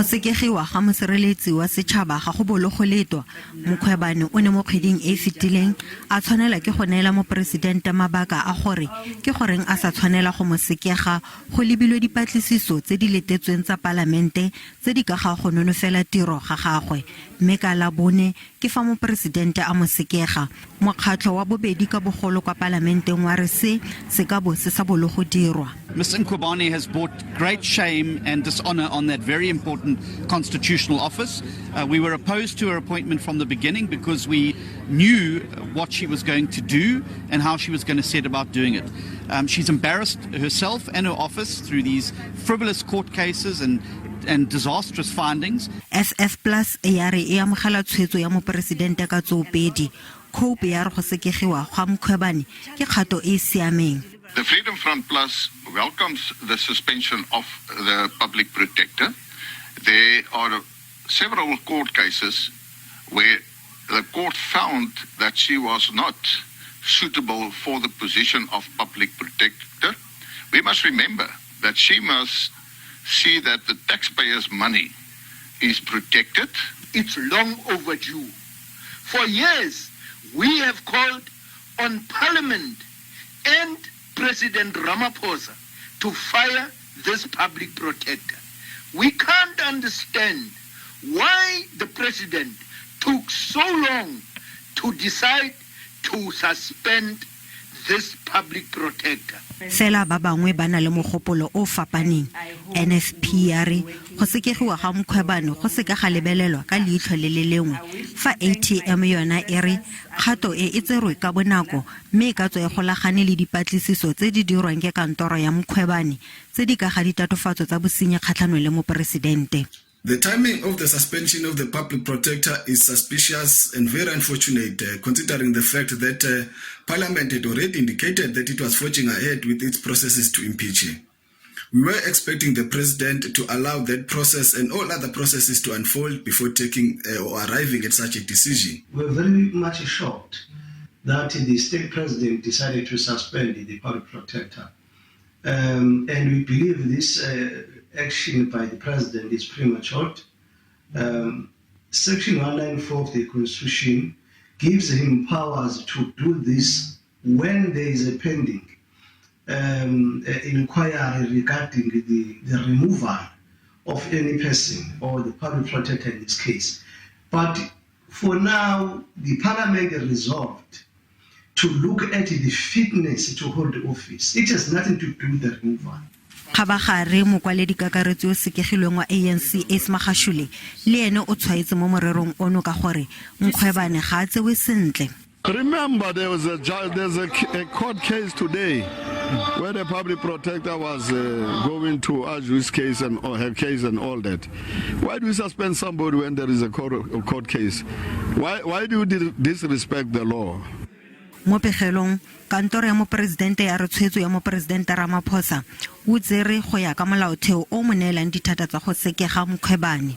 Go sekegiwa ga mosireletsi wa Setshaba ga go bologo letwa. Mkhwebane o ne mo kgweding e fetileng a tshwanela ke go neela Mopresidente mabaka a gore ke goreng a sa tshwanela go mo sekega go lebilwe dipatlisiso tse di letetsweng tsa Palamente tse di ka ga go nonofela tiro ga gagwe. Mme ka la bone ke fa Mopresidente a mo sekega. Mokgatlho wa bobedi ka bogolo kwa Palamenteng wa re se ka bo se sa bologo dirwa. Ms. Mkhwebane has brought great shame and dishonor on that very important constitutional office. We were opposed to her appointment from the beginning because we knew what she was going to do and how she was going to set about doing it. She's embarrassed herself and her office through these frivolous court cases and disastrous findings. SF Plus ya re e amogela tshwetso ya Mopresidente ka tsoopedi. Cope ya re go sekegiwa ga Mkhwebane ke kgato e siameng. The Freedom Front Plus welcomes the suspension of the public protector. There are several court cases where the court found that she was not suitable for the position of public protector. We must remember that she must see that the taxpayers' money is protected. It's long overdue. For years, we have called on Parliament and President Ramaphosa to fire this public protector. We can't understand why the President took so long to decide to suspend this public protector. Fela ba bangwe ba na le mogopolo o fapaneng. NFP ya re go sekegiwa ga Mkhwebane go se ka ga lebelelwa ka leitlho le le lengwe fa ATM yona e re kgato e tserwe ka bonako mme ka tswe go lagane le dipatlisiso tse di dirwang ke kantoro ya Mkhwebane tse di ka ga ditatofatso tsa bosenyi kgatlhanong le Mopresidente. The timing of the suspension of the public protector is suspicious and very unfortunate, considering the fact that Parliament had already indicated that it was forging ahead with its processes to impeach her. We were expecting the President to allow that process and all other processes to unfold before taking or arriving at such a decision. We're very much shocked that the state president decided to suspend the public protector. And we believe this action by the president is premature. Section 194 of the Constitution gives him powers to do this when there is a pending inquiry regarding the removal of any person or the public protector in this case. But for now, the Parliament resolved to look at the fitness to hold the office. It has nothing to do with the removal. Khabagare mokwaledi kakaretso o sekegilweng wa ANC Magashule le ene o tshwaetse mo morerong ono ka gore Mkhwebane ga a tsewe sentle. Remember, there's a court case today where the public protector was going to argue his case and or her case and all that. Why do you suspend somebody when there is a court case? Why do you disrespect the law? Mo pegelong kantoro ya Mopresidente ya re tshwetso ya Mopresidente Ramaphosa o tsere go ya ka molaotheo o mo neelang dithata tsa go sekega Mkhwebane.